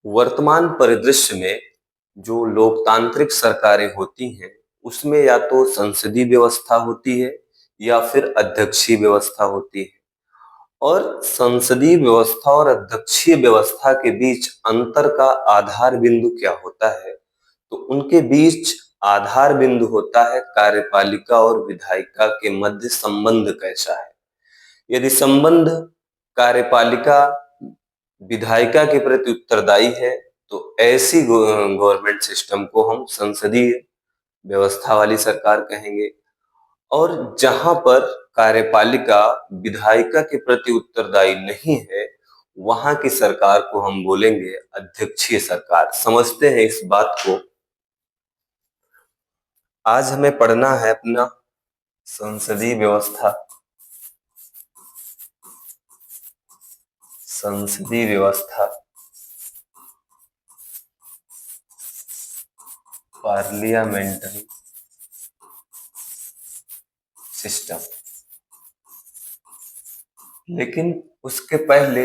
वर्तमान परिदृश्य में जो लोकतांत्रिक सरकारें होती हैं, उसमें या तो संसदीय व्यवस्था होती है या फिर अध्यक्षीय व्यवस्था होती है। और संसदीय व्यवस्था और अध्यक्षीय व्यवस्था के बीच अंतर का आधार बिंदु क्या होता है? तो उनके बीच आधार बिंदु होता है कार्यपालिका और विधायिका के मध्य संबंध कैसा है। यदि संबंध कार्यपालिका विधायिका के प्रति उत्तरदायी है तो ऐसी गवर्नमेंट सिस्टम को हम संसदीय व्यवस्था वाली सरकार कहेंगे। और जहां पर कार्यपालिका विधायिका के प्रति उत्तरदायी नहीं है, वहां की सरकार को हम बोलेंगे अध्यक्षीय सरकार। समझते हैं इस बात को। आज हमें पढ़ना है अपना संसदीय व्यवस्था। संसदीय व्यवस्था, पार्लियामेंट्री सिस्टम। लेकिन उसके पहले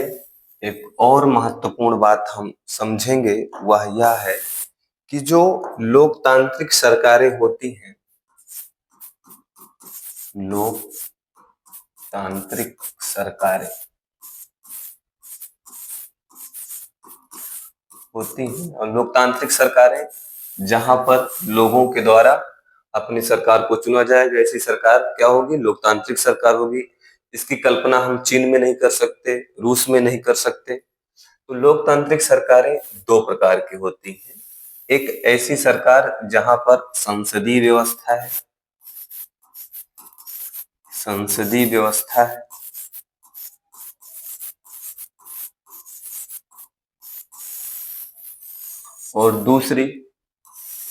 एक और महत्वपूर्ण बात हम समझेंगे, वह यह है कि जो लोकतांत्रिक सरकारें होती हैं, लोकतांत्रिक सरकारें होती हैं, और लोकतांत्रिक सरकारें जहां पर लोगों के द्वारा अपनी सरकार को चुना जाएगा, ऐसी सरकार क्या होगी? लोकतांत्रिक सरकार होगी। इसकी कल्पना हम चीन में नहीं कर सकते, रूस में नहीं कर सकते। तो लोकतांत्रिक सरकारें दो प्रकार की होती हैं। एक ऐसी सरकार जहां पर संसदीय व्यवस्था है, संसदीय व्यवस्था है, और दूसरी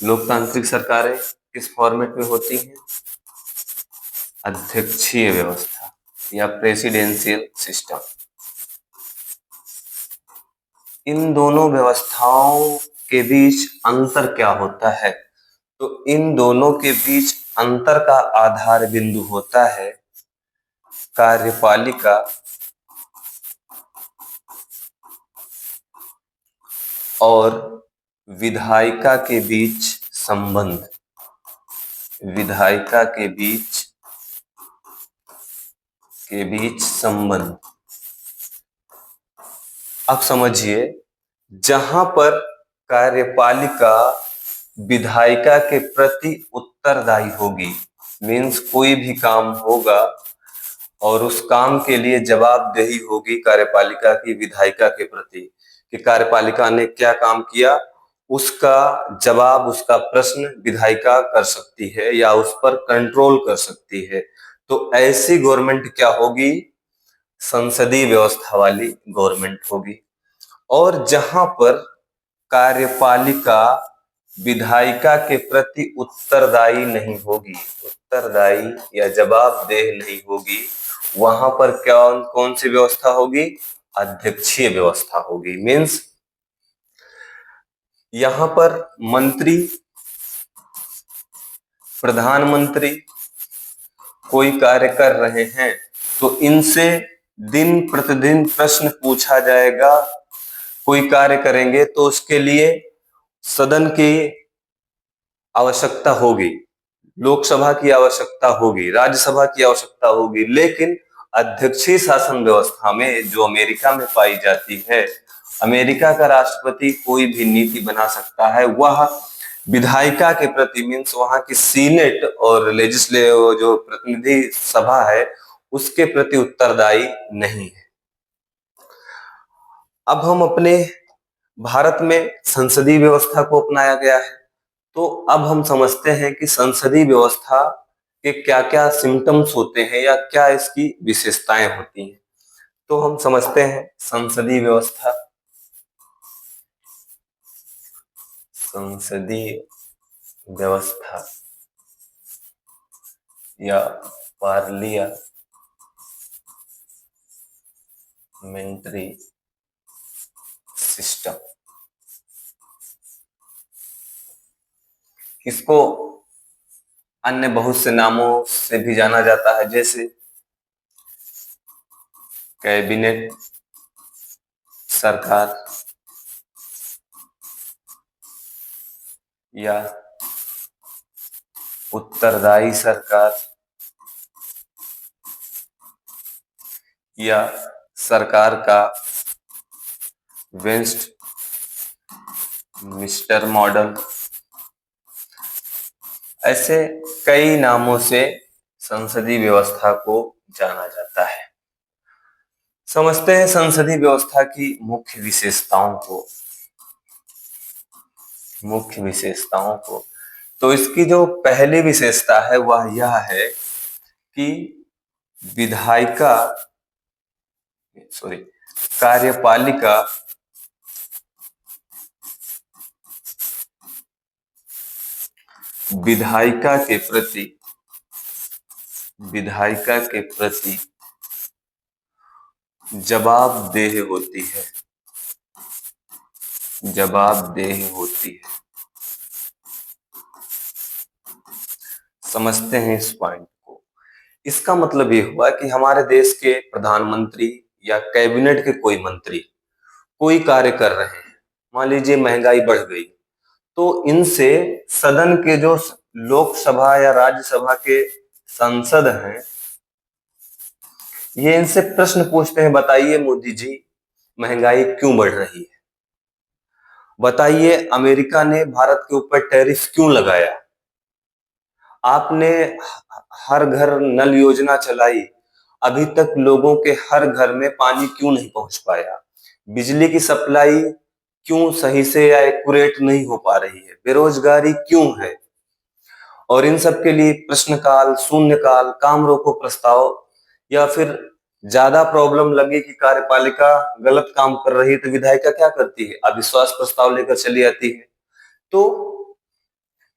लोकतांत्रिक सरकारें किस फॉर्मेट में होती हैं? अध्यक्षीय व्यवस्था या प्रेसिडेंशियल सिस्टम। इन दोनों व्यवस्थाओं के बीच अंतर क्या होता है? तो इन दोनों के बीच अंतर का आधार बिंदु होता है कार्यपालिका और विधायिका के बीच संबंध। विधायिका के बीच संबंध। अब समझिए, जहां पर कार्यपालिका विधायिका के प्रति उत्तरदायी होगी, मीन्स कोई भी काम होगा और उस काम के लिए जवाबदेही होगी कार्यपालिका की विधायिका के प्रति कि कार्यपालिका ने क्या काम किया, उसका जवाब, उसका प्रश्न विधायिका कर सकती है या उस पर कंट्रोल कर सकती है। तो ऐसी गवर्नमेंट क्या होगी? संसदीय व्यवस्था वाली गवर्नमेंट होगी। और जहां पर कार्यपालिका विधायिका के प्रति उत्तरदायी नहीं होगी, उत्तरदायी या जवाबदेह नहीं होगी, वहां पर कौन सी व्यवस्था होगी? अध्यक्षीय व्यवस्था होगी। मीन्स यहां पर मंत्री, प्रधानमंत्री कोई कार्य कर रहे हैं तो इनसे दिन प्रतिदिन प्रश्न पूछा जाएगा। कोई कार्य करेंगे तो उसके लिए सदन की आवश्यकता होगी, लोकसभा की आवश्यकता होगी, राज्यसभा की आवश्यकता होगी। लेकिन अध्यक्षीय शासन व्यवस्था में, जो अमेरिका में पाई जाती है, अमेरिका का राष्ट्रपति कोई भी नीति बना सकता है, वह विधायिका के प्रति, मीन्स वहां की सीनेट और लेजिस्लेटिव जो प्रतिनिधि सभा है, उसके प्रति उत्तरदायी नहीं है। अब हम अपने भारत में संसदीय व्यवस्था को अपनाया गया है, तो अब हम समझते हैं कि संसदीय व्यवस्था के क्या क्या सिम्टम्स होते हैं या क्या इसकी विशेषताएं होती हैं। तो हम समझते हैं संसदीय व्यवस्था। संसदीय व्यवस्था या पार्लियामेंट्री सिस्टम, इसको अन्य बहुत से नामों से भी जाना जाता है, जैसे कैबिनेट सरकार, या उत्तरदायी सरकार या सरकार का वेस्ट मिस्टर मॉडल, ऐसे कई नामों से संसदीय व्यवस्था को जाना जाता है। समझते हैं संसदीय व्यवस्था की मुख्य विशेषताओं को। तो इसकी जो पहली विशेषता है वह यह है कि विधायिका कार्यपालिका विधायिका के प्रति जवाबदेह होती है। समझते हैं इस पॉइंट को। इसका मतलब ये हुआ कि हमारे देश के प्रधानमंत्री या कैबिनेट के कोई मंत्री कोई कार्य कर रहे हैं, मान लीजिए महंगाई बढ़ गई, तो इनसे सदन के जो लोकसभा या राज्यसभा के सांसद हैं, ये इनसे प्रश्न पूछते हैं, बताइए मोदी जी महंगाई क्यों बढ़ रही है, बताइए अमेरिका ने भारत के ऊपर टैरिफ क्यों लगाया, आपने हर घर नल योजना चलाई, अभी तक लोगों के हर घर में पानी क्यों नहीं पहुंच पाया, बिजली की सप्लाई क्यों सही से या एक्यूरेट नहीं हो पा रही है, बेरोजगारी क्यों है। और इन सब के लिए प्रश्नकाल, शून्यकाल, काम रोको प्रस्ताव, या फिर ज्यादा प्रॉब्लम लगे कि कार्यपालिका गलत काम कर रही है तो विधायिका क्या करती है, अविश्वास प्रस्ताव लेकर चली आती है। तो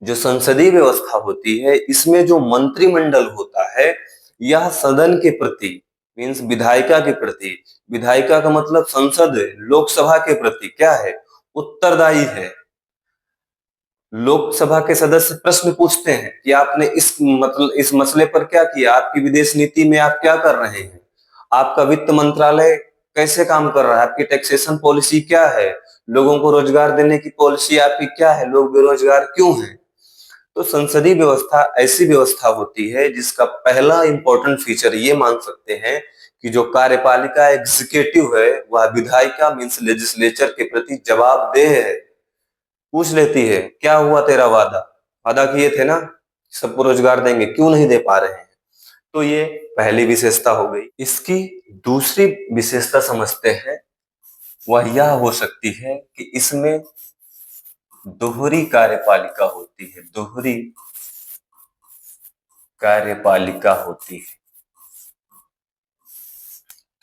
जो संसदीय व्यवस्था होती है, इसमें जो मंत्रिमंडल होता है, यह सदन के प्रति मीन्स विधायिका के प्रति, विधायिका का मतलब संसद, लोकसभा के प्रति क्या है, उत्तरदायी है। लोकसभा के सदस्य प्रश्न पूछते हैं कि आपने इस मसले पर क्या किया, आपकी विदेश नीति में आप क्या कर रहे हैं, आपका वित्त मंत्रालय कैसे काम कर रहा है, आपकी टैक्सेशन पॉलिसी क्या है, लोगों को रोजगार देने की पॉलिसी आपकी क्या है, लोग बेरोजगार क्यों हैं। तो संसदीय व्यवस्था ऐसी व्यवस्था होती है जिसका पहला इंपॉर्टेंट फीचर ये मान सकते हैं कि जो कार्यपालिका एग्जीक्यूटिव है वह विधायिका मीन्स लेजिस्लेचर के प्रति जवाबदेह है। पूछ लेती है, क्या हुआ तेरा वादा, वादा किए थे ना सबको रोजगार देंगे, क्यों नहीं दे पा रहे हैं। तो ये पहली विशेषता हो गई। इसकी दूसरी विशेषता समझते हैं, वह यह हो सकती है कि इसमें दोहरी कार्यपालिका होती है, दोहरी कार्यपालिका होती है,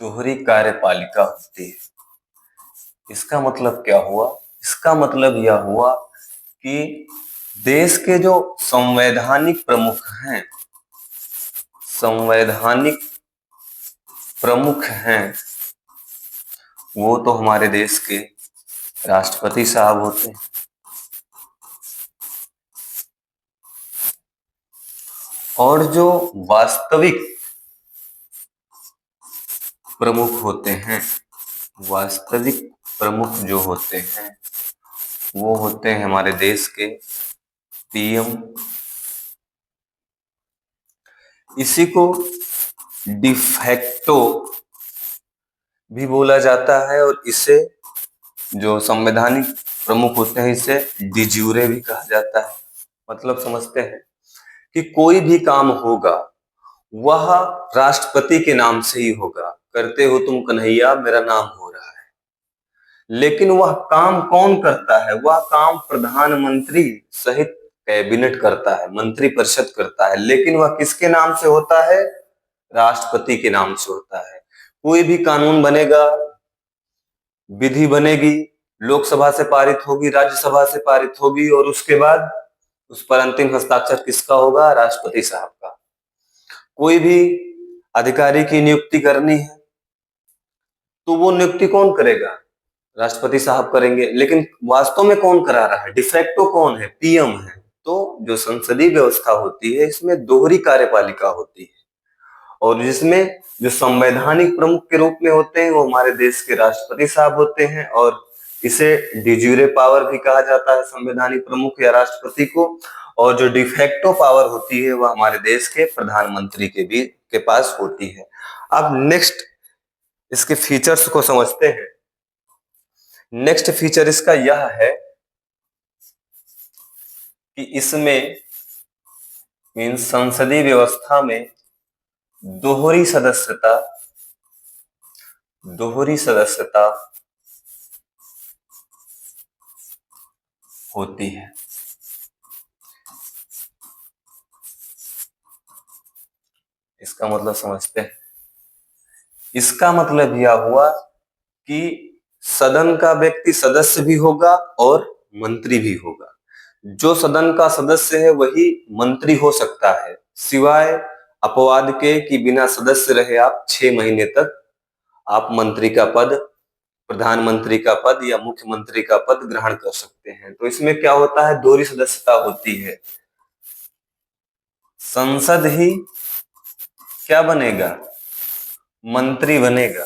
दोहरी कार्यपालिका होती है। इसका मतलब क्या हुआ, इसका मतलब यह हुआ कि देश के जो संवैधानिक प्रमुख हैं वो तो हमारे देश के राष्ट्रपति साहब होते हैं, और जो वास्तविक प्रमुख होते हैं, वास्तविक प्रमुख जो होते हैं वो होते हैं हमारे देश के पीएम। इसी को डिफैक्टो भी बोला जाता है, और इसे जो संवैधानिक प्रमुख होते हैं इसे डिज्यूरे भी कहा जाता है। मतलब समझते हैं कि कोई भी काम होगा वह राष्ट्रपति के नाम से ही होगा, करते हो तुम कन्हैया मेरा नाम हो रहा है, लेकिन वह काम कौन करता है, वह काम प्रधानमंत्री सहित कैबिनेट करता है, मंत्रिपरिषद करता है, लेकिन वह किसके नाम से होता है, राष्ट्रपति के नाम से होता है। कोई भी कानून बनेगा, विधि बनेगी, लोकसभा से पारित होगी, राज्यसभा से पारित होगी, और उसके बाद उस पर अंतिम हस्ताक्षर किसका होगा, राष्ट्रपति साहब का। कोई भी अधिकारी की नियुक्ति करनी है तो वो नियुक्ति कौन करेगा, राष्ट्रपति साहब करेंगे, लेकिन वास्तव में कौन करा रहा है, डिफैक्टो कौन है, पीएम है। तो जो संसदीय व्यवस्था होती है इसमें दोहरी कार्यपालिका होती है, और जिसमें जो संवैधानिक प्रमुख के रूप में होते हैं वो हमारे देश के राष्ट्रपति साहब होते हैं, और इसे डिज्यूरे पावर भी कहा जाता है संवैधानिक प्रमुख या राष्ट्रपति को, और जो डिफेक्टो पावर होती है वह हमारे देश के प्रधानमंत्री के पास होती है। अब नेक्स्ट इसके फीचर्स को समझते हैं। नेक्स्ट फीचर इसका यह है कि इसमें मीन्स संसदीय व्यवस्था में दोहरी सदस्यता होती है। इसका मतलब समझते हैं। इसका मतलब यह हुआ कि सदन का व्यक्ति सदस्य भी होगा और मंत्री भी होगा। जो सदन का सदस्य है वही मंत्री हो सकता है, सिवाय अपवाद के कि बिना सदस्य रहे आप 6 महीने तक आप मंत्री का पद, प्रधानमंत्री का पद या मुख्यमंत्री का पद ग्रहण कर सकते हैं। तो इसमें क्या होता है, दोहरी सदस्यता होती है। संसद ही क्या बनेगा, मंत्री बनेगा।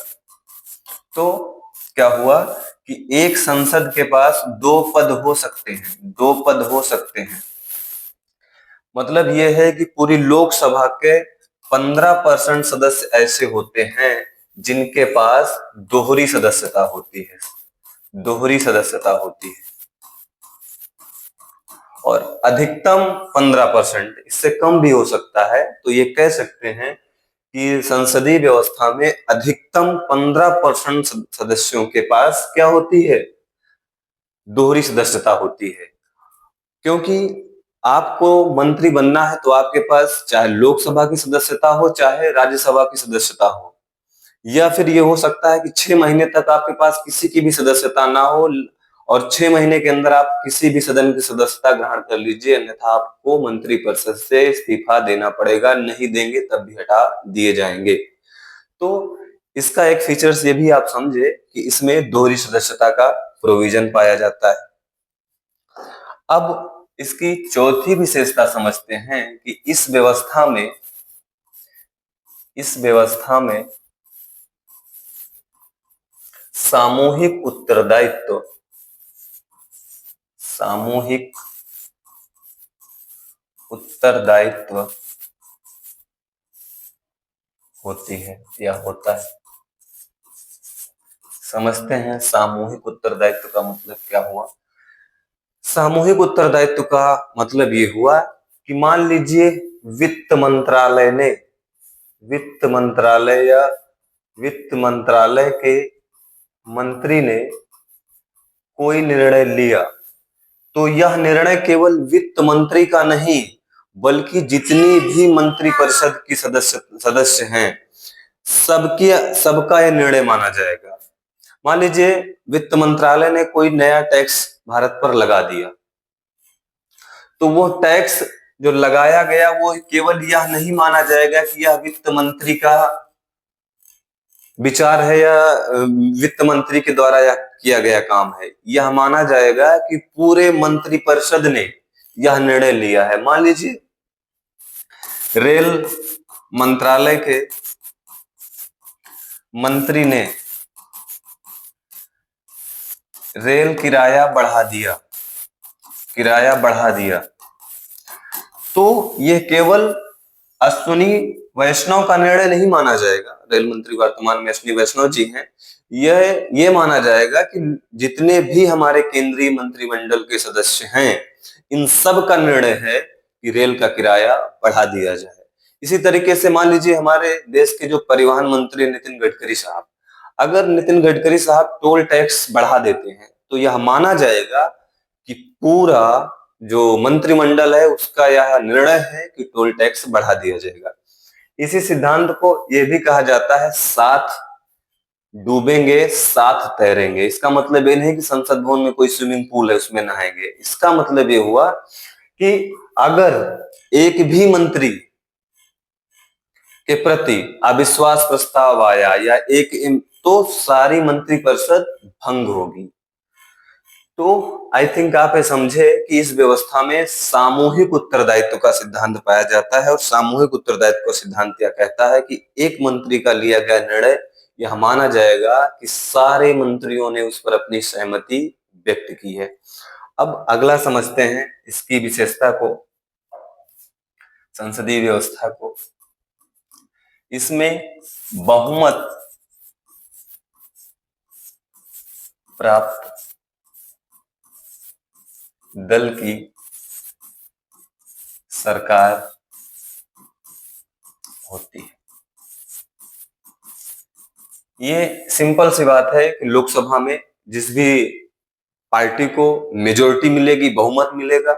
तो क्या हुआ कि एक संसद के पास 2 पद हो सकते हैं, 2 पद हो सकते हैं। मतलब यह है कि पूरी लोकसभा के 15% सदस्य ऐसे होते हैं जिनके पास दोहरी सदस्यता होती है, दोहरी सदस्यता होती है। और अधिकतम 15%, इससे कम भी हो सकता है। तो ये कह सकते हैं कि संसदीय व्यवस्था में अधिकतम 15% सदस्यों के पास क्या होती है, दोहरी सदस्यता होती है। क्योंकि आपको मंत्री बनना है तो आपके पास चाहे लोकसभा की सदस्यता हो चाहे राज्यसभा की सदस्यता हो, या फिर ये हो सकता है कि 6 महीने तक आपके पास किसी की भी सदस्यता ना हो और 6 महीने के अंदर आप किसी भी सदन की सदस्यता ग्रहण कर लीजिए, अन्यथा आपको मंत्री परिषद से इस्तीफा देना पड़ेगा, नहीं देंगे तब भी हटा दिए जाएंगे। तो इसका एक फीचर्स ये भी आप समझे कि इसमें दोहरी सदस्यता का प्रोविजन पाया जाता है। अब इसकी चौथी विशेषता समझते हैं कि इस व्यवस्था में सामूहिक उत्तरदायित्व होती है या होता है। समझते हैं सामूहिक उत्तरदायित्व का मतलब क्या हुआ। सामूहिक उत्तरदायित्व का मतलब ये हुआ कि मान लीजिए वित्त मंत्रालय के मंत्री ने कोई निर्णय लिया, तो यह निर्णय केवल वित्त मंत्री का नहीं बल्कि जितनी भी मंत्री परिषद की सदस्य हैं सबका यह निर्णय माना जाएगा। मान लीजिए वित्त मंत्रालय ने कोई नया टैक्स भारत पर लगा दिया, तो वो टैक्स जो लगाया गया वो केवल यह नहीं माना जाएगा कि यह वित्त मंत्री का विचार है या वित्त मंत्री के द्वारा यह किया गया काम है। यह माना जाएगा कि पूरे मंत्री परिषद ने यह निर्णय लिया है। मान लीजिए रेल मंत्रालय के मंत्री ने रेल किराया बढ़ा दिया, तो यह केवल अश्विनी वैष्णव का निर्णय नहीं माना जाएगा। रेल मंत्री वर्तमान में अश्विनी वैष्णव जी हैं। यह माना जाएगा कि जितने भी हमारे केंद्रीय मंत्रिमंडल के सदस्य हैं इन सब का निर्णय है कि रेल का किराया बढ़ा दिया जाए। इसी तरीके से मान लीजिए हमारे देश के जो परिवहन मंत्री नितिन गडकरी साहब, अगर नितिन गडकरी साहब टोल टैक्स बढ़ा देते हैं तो यह माना जाएगा कि पूरा जो मंत्रिमंडल है उसका यह निर्णय है कि टोल टैक्स बढ़ा दिया जाएगा। इसी सिद्धांत को यह भी कहा जाता है साथ डूबेंगे साथ तैरेंगे। इसका मतलब ये नहीं कि संसद भवन में कोई स्विमिंग पूल है उसमें नहाएंगे। इसका मतलब ये हुआ कि अगर एक भी मंत्री के प्रति अविश्वास प्रस्ताव आया या तो सारी मंत्रिपरिषद भंग होगी। तो आई थिंक आप ये समझे कि इस व्यवस्था में सामूहिक उत्तरदायित्व का सिद्धांत पाया जाता है। और सामूहिक उत्तरदायित्व का सिद्धांत क्या कहता है कि एक मंत्री का लिया गया निर्णय यह माना जाएगा कि सारे मंत्रियों ने उस पर अपनी सहमति व्यक्त की है। अब अगला समझते हैं इसकी विशेषता को, संसदीय व्यवस्था को। इसमें बहुमत प्राप्त दल की सरकार होती है। ये सिंपल सी बात है कि लोकसभा में जिस भी पार्टी को मेजोरिटी मिलेगी, बहुमत मिलेगा,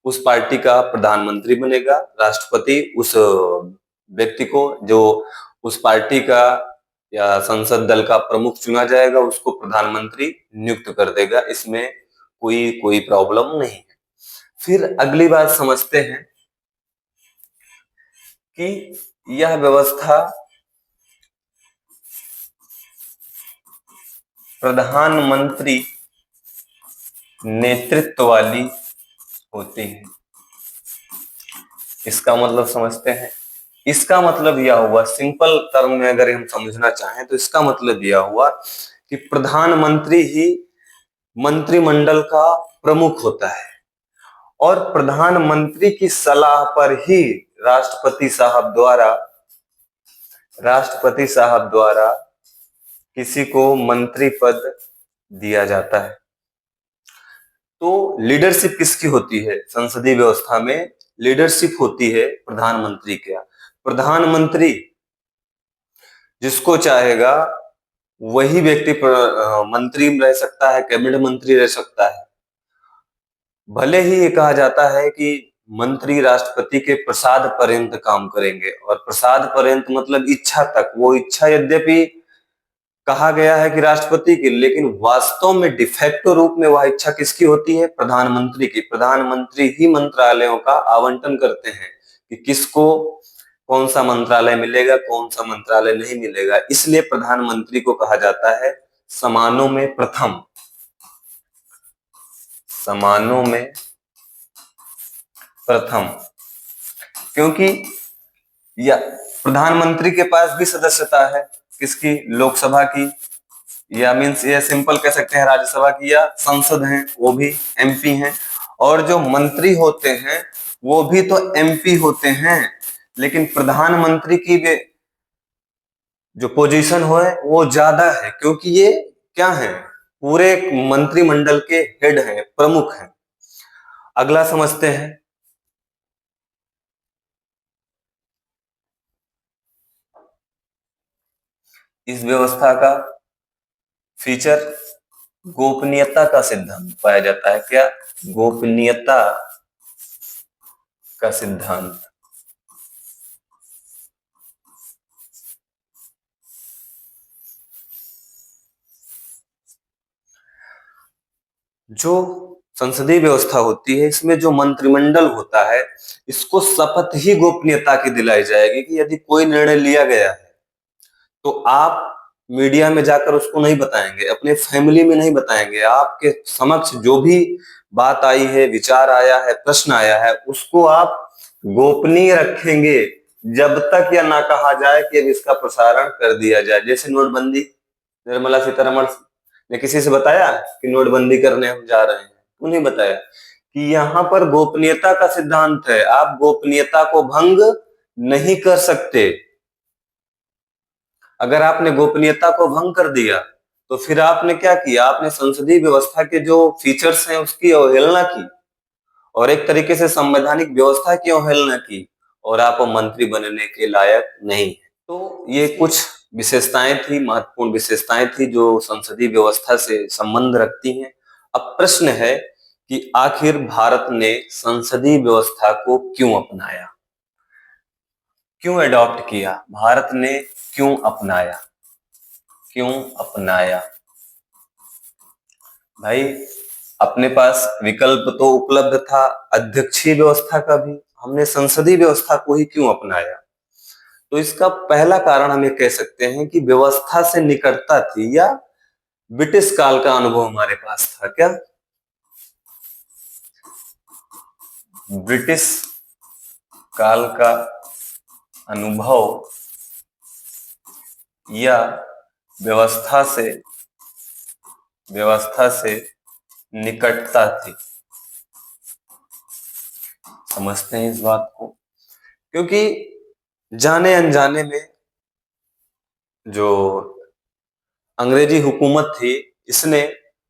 उस पार्टी का प्रधानमंत्री बनेगा। राष्ट्रपति उस व्यक्ति को जो उस पार्टी का या संसद दल का प्रमुख चुना जाएगा उसको प्रधानमंत्री नियुक्त कर देगा। इसमें कोई प्रॉब्लम नहीं है। फिर अगली बात समझते हैं कि यह व्यवस्था प्रधानमंत्री नेतृत्व वाली होती है। इसका मतलब समझते हैं। इसका मतलब यह हुआ, सिंपल टर्म में अगर हम समझना चाहें तो इसका मतलब यह हुआ कि प्रधानमंत्री ही मंत्रिमंडल का प्रमुख होता है और प्रधानमंत्री की सलाह पर ही राष्ट्रपति साहब द्वारा किसी को मंत्री पद दिया जाता है। तो लीडरशिप किसकी होती है? संसदीय व्यवस्था में लीडरशिप होती है प्रधानमंत्री की। प्रधानमंत्री जिसको चाहेगा वही व्यक्ति मंत्री रह सकता है, कैबिनेट मंत्री रह सकता है। भले ही ये कहा जाता है कि मंत्री राष्ट्रपति के प्रसाद पर्यंत काम करेंगे, और प्रसाद पर्यंत मतलब इच्छा तक। वो इच्छा यद्यपि कहा गया है कि राष्ट्रपति की, लेकिन वास्तव में डिफेक्टो रूप में वह इच्छा किसकी होती है? प्रधानमंत्री की। प्रधानमंत्री ही मंत्रालयों का आवंटन करते हैं कि किसको कौन सा मंत्रालय मिलेगा, कौन सा मंत्रालय नहीं मिलेगा। इसलिए प्रधानमंत्री को कहा जाता है समानों में प्रथम। समानों में प्रथम, क्योंकि या प्रधानमंत्री के पास भी सदस्यता है किसकी? लोकसभा की, या मीन्स ये सिंपल कह सकते हैं राज्यसभा की, या संसद हैं वो भी एमपी हैं। और जो मंत्री होते हैं वो भी तो एमपी होते हैं, लेकिन प्रधानमंत्री की जो पोजीशन है वो ज्यादा है, क्योंकि ये क्या है? पूरे मंत्रिमंडल के हेड हैं, प्रमुख हैं। अगला समझते हैं। इस व्यवस्था का फीचर गोपनीयता का सिद्धांत पाया जाता है। क्या? गोपनीयता का सिद्धांत। जो संसदीय व्यवस्था होती है इसमें जो मंत्रिमंडल होता है इसको शपथ ही गोपनीयता की दिलाई जाएगी कि यदि कोई निर्णय लिया गया है तो आप मीडिया में जाकर उसको नहीं बताएंगे, अपने फैमिली में नहीं बताएंगे। आपके समक्ष जो भी बात आई है, विचार आया है, प्रश्न आया है, उसको आप गोपनीय रखेंगे जब तक यह ना कहा जाए कि अब इसका प्रसारण कर दिया जाए। जैसे नोटबंदी, निर्मला सीतारमण ने किसी से बताया कि नोटबंदी करने हम जा रहे हैं? उन्हें बताया कि यहाँ पर गोपनीयता का सिद्धांत है, आप गोपनीयता को भंग नहीं कर सकते। अगर आपने गोपनीयता को भंग कर दिया तो फिर आपने क्या किया? आपने संसदीय व्यवस्था के जो फीचर्स हैं उसकी अवहेलना की, और एक तरीके से संवैधानिक व्यवस्था की अवहेलना की, और आप मंत्री बनने के लायक नहीं। तो ये कुछ विशेषताएं थी, महत्वपूर्ण विशेषताएं थी जो संसदीय व्यवस्था से संबंध रखती हैं। अब प्रश्न है कि आखिर भारत ने संसदीय व्यवस्था को क्यों अपनाया, क्यों अडॉप्ट किया? भारत ने क्यों अपनाया? क्यों अपनाया? भाई, अपने पास विकल्प तो उपलब्ध था अध्यक्षीय व्यवस्था का भी, हमने संसदीय व्यवस्था को ही क्यों अपनाया? तो इसका पहला कारण हम ये कह सकते हैं कि व्यवस्था से निकटता थी, या ब्रिटिश काल का अनुभव हमारे पास था। क्या? ब्रिटिश काल का अनुभव या व्यवस्था से व्यवस्था से निकटता थी। समझते हैं इस बात को, क्योंकि जाने अनजाने में जो अंग्रेजी हुकूमत थी, इसने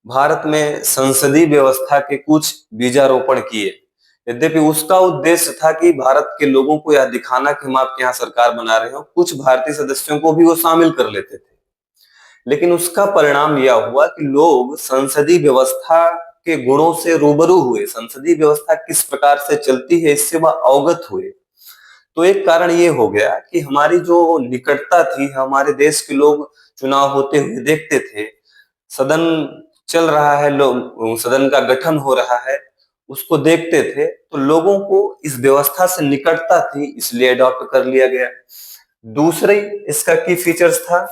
भारत में संसदीय व्यवस्था के कुछ बीजारोपण किए। यद्यपि उसका उद्देश्य था कि भारत के लोगों को यह दिखाना कि हम आपके यहाँ सरकार बना रहे हो, कुछ भारतीय सदस्यों को भी वो शामिल कर लेते थे। लेकिन उसका परिणाम यह हुआ कि लोग संसदीय व्यवस्था के गुणों से रूबरू हुए, संसदीय व्यवस्था किस प्रकार से चलती है इससे वह अवगत हुए। तो एक कारण ये हो गया कि हमारी जो निकटता थी, हमारे देश के लोग चुनाव होते हुए देखते थे, सदन चल रहा है, लोग सदन का गठन हो रहा है, उसको देखते थे, तो लोगों को इस व्यवस्था से निकटता थी, इसलिए अडॉप्ट कर लिया गया। दूसरी इसका की फीचर्स था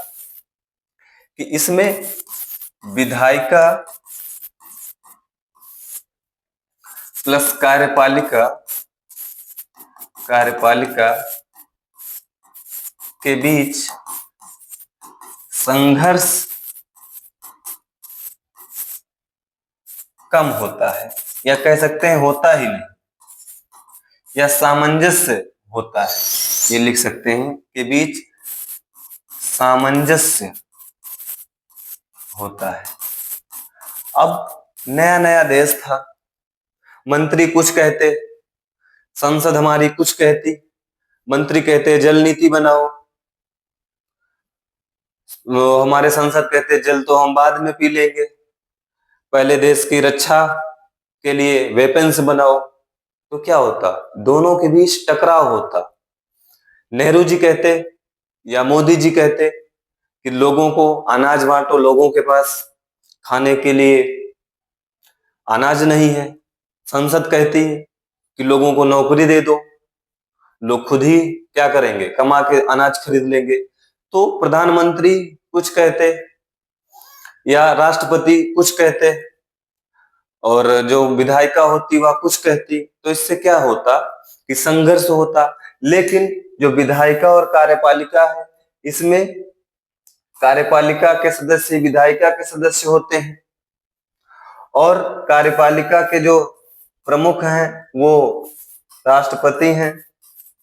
कि इसमें विधायिका प्लस कार्यपालिका कार्यपालिका के बीच संघर्ष कम होता है, या कह सकते हैं होता ही नहीं, या सामंजस्य होता है, ये लिख सकते हैं, के बीच सामंजस्य होता है। अब नया नया देश था, मंत्री कुछ कहते, संसद हमारी कुछ कहती। मंत्री कहते जल नीति बनाओ, हमारे संसद कहते जल तो हम बाद में पी लेंगे, पहले देश की रक्षा के लिए वेपन्स बनाओ। तो क्या होता, दोनों के बीच टकराव होता। नेहरू जी कहते या मोदी जी कहते कि लोगों को अनाज बांटो, लोगों के पास खाने के लिए अनाज नहीं है। संसद कहती है कि लोगों को नौकरी दे दो, लोग खुद ही क्या करेंगे, कमा के अनाज खरीद लेंगे। तो प्रधानमंत्री कुछ कहते या राष्ट्रपति कुछ कहते और जो विधायिका होती वह कुछ कहती। तो इससे क्या होता कि संघर्ष होता। लेकिन जो विधायिका और कार्यपालिका है, इसमें कार्यपालिका के सदस्य विधायिका के सदस्य होते हैं, और कार्यपालिका के जो प्रमुख हैं वो राष्ट्रपति हैं,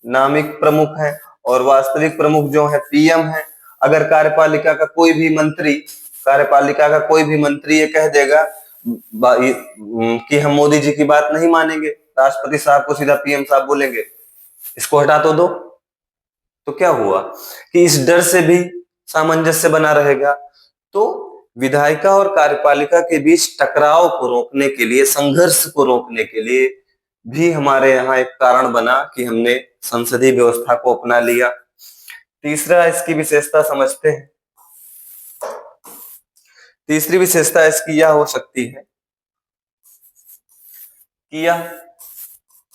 नामिक प्रमुख हैं, और वास्तविक प्रमुख जो है पीएम है। अगर कार्यपालिका का कोई भी मंत्री ये कह देगा कि हम मोदी जी की बात नहीं मानेंगे, राष्ट्रपति साहब को सीधा पीएम साहब बोलेंगे इसको हटा तो दो। तो क्या हुआ कि इस डर से भी सामंजस्य बना रहेगा। तो विधायिका और कार्यपालिका के बीच टकराव को रोकने के लिए, संघर्ष को रोकने के लिए भी हमारे यहाँ एक कारण बना कि हमने संसदीय व्यवस्था को अपना लिया। तीसरा इसकी विशेषता समझते हैं। तीसरी विशेषता इसकी यह हो सकती है कि यह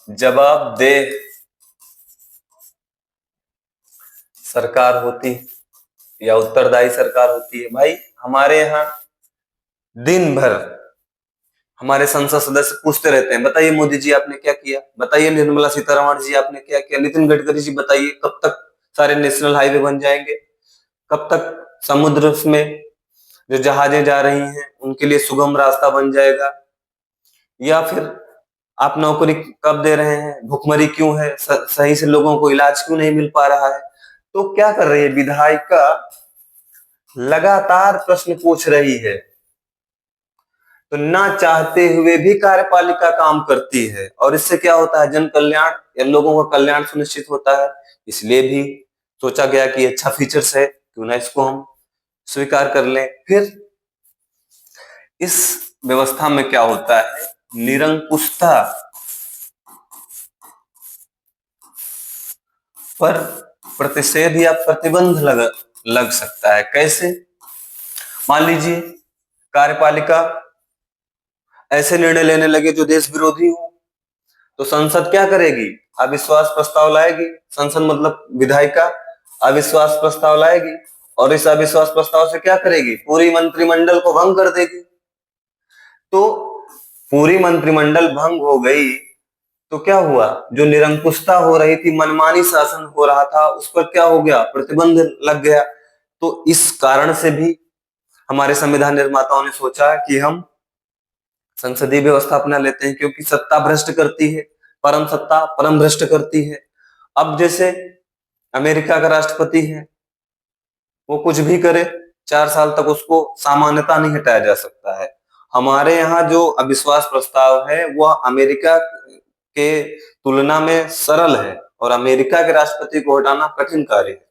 जवाबदेह सरकार होती है या उत्तरदायी सरकार होती है। भाई हमारे यहाँ दिन भर हमारे संसद सदस्य पूछते रहते हैं, बताइए मोदी जी आपने क्या किया, बताइए निर्मला सीतारमण जी आपने क्या किया, नितिन गडकरी जी बताइए कब तक सारे नेशनल हाईवे बन जाएंगे, कब तक समुद्र में जो जहाजें जा रही हैं उनके लिए सुगम रास्ता बन जाएगा, या फिर आप नौकरी कब दे रहे हैं, भुखमरी क्यों है, सही से लोगों को इलाज क्यों नहीं मिल पा रहा है। तो क्या कर रही है विधायिका, लगातार प्रश्न पूछ रही है, तो ना चाहते हुए भी कार्यपालिका काम करती है, और इससे क्या होता है, जन कल्याण या लोगों का कल्याण सुनिश्चित होता है। इसलिए भी सोचा गया कि अच्छा फीचर्स है, क्यों ना इसको हम स्वीकार कर लें। फिर इस व्यवस्था में क्या होता है, निरंकुशता पर प्रतिषेध या प्रतिबंध लग सकता है। कैसे, मान लीजिए कार्यपालिका ऐसे निर्णय लेने लगे जो देश विरोधी हो, तो संसद क्या करेगी, अविश्वास प्रस्ताव लाएगी। संसद मतलब विधायिका अविश्वास प्रस्ताव लाएगी, और इस अविश्वास प्रस्ताव से क्या करेगी, पूरी मंत्रिमंडल को भंग कर देगी। तो पूरी मंत्रिमंडल भंग हो गई तो क्या हुआ, जो निरंकुशता हो रही थी, मनमानी शासन हो रहा था, उस पर क्या हो गया, प्रतिबंध लग गया। तो इस कारण से भी हमारे संविधान निर्माताओं ने सोचा कि हम संसदीय व्यवस्था अपना लेते हैं, क्योंकि सत्ता भ्रष्ट करती है, परम सत्ता परम भ्रष्ट करती है। अब जैसे अमेरिका का राष्ट्रपति है, वो कुछ भी करे, 4 साल तक उसको सामान्यता नहीं हटाया जा सकता है। हमारे यहाँ जो अविश्वास प्रस्ताव है वह अमेरिका के तुलना में सरल है और अमेरिका के राष्ट्रपति को हटाना कठिन कार्य है।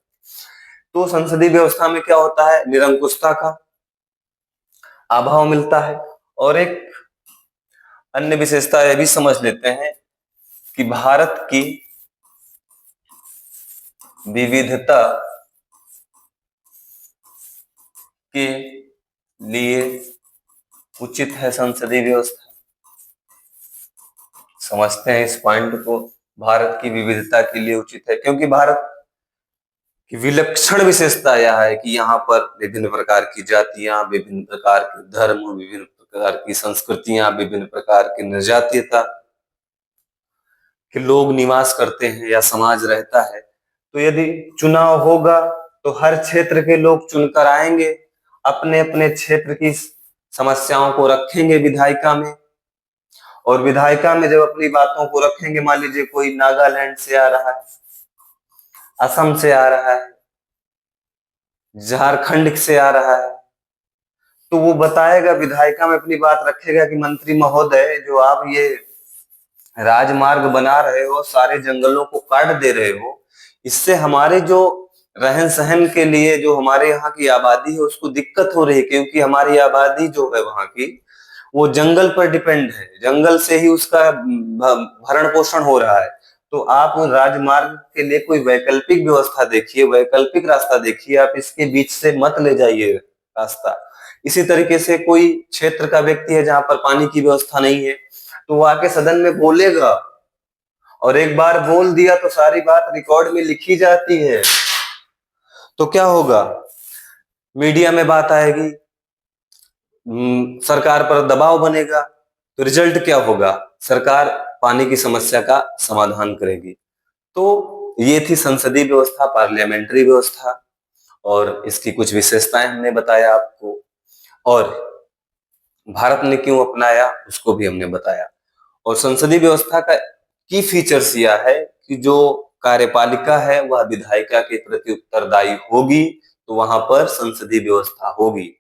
तो संसदीय व्यवस्था में क्या होता है, निरंकुशता का अभाव मिलता है। और एक अन्य विशेषता यह भी समझ लेते हैं कि भारत की विविधता के लिए उचित है संसदीय व्यवस्था। समझते हैं इस पॉइंट को, भारत की विविधता के लिए उचित है, क्योंकि भारत की विलक्षण विशेषता यह है कि यहाँ पर विभिन्न प्रकार की जातियां, विभिन्न प्रकार के धर्म, विभिन्न प्रकार की संस्कृतियां, विभिन्न प्रकार की निर्जातीयता के लोग निवास करते हैं या समाज रहता है। तो यदि चुनाव होगा तो हर क्षेत्र के लोग चुनकर आएंगे, अपने अपने क्षेत्र की समस्याओं को रखेंगे विधायिका में, और विधायिका में जब अपनी बातों को रखेंगे, मान लीजिए कोई नागालैंड से आ रहा है, असम से आ रहा है, झारखंड से आ रहा है, तो वो बताएगा, विधायिका में अपनी बात रखेगा कि मंत्री महोदय, जो आप ये राजमार्ग बना रहे हो, सारे जंगलों को काट दे रहे हो, इससे हमारे जो रहन सहन के लिए जो हमारे यहाँ की आबादी है उसको दिक्कत हो रही है, क्योंकि हमारी आबादी जो है वहां की वो जंगल पर डिपेंड है, जंगल से ही उसका भरण पोषण हो रहा है। तो आप राजमार्ग के लिए कोई वैकल्पिक व्यवस्था देखिए, वैकल्पिक रास्ता देखिए, आप इसके बीच से मत ले जाइए रास्ता। इसी तरीके से कोई क्षेत्र का व्यक्ति है जहां पर पानी की व्यवस्था नहीं है, तो वो आके सदन में बोलेगा, और एक बार बोल दिया तो सारी बात रिकॉर्ड में लिखी जाती है। तो क्या होगा, मीडिया में बात आएगी, सरकार पर दबाव बनेगा, तो रिजल्ट क्या होगा, सरकार पानी की समस्या का समाधान करेगी। तो ये थी संसदीय व्यवस्था, पार्लियामेंट्री व्यवस्था, और इसकी कुछ विशेषताएं हमने बताया आपको, और भारत ने क्यों अपनाया उसको भी हमने बताया। और संसदीय व्यवस्था का की फीचर्स यह है कि जो कार्यपालिका है वह विधायिका के प्रति उत्तरदायी होगी, तो वहां पर संसदीय व्यवस्था होगी।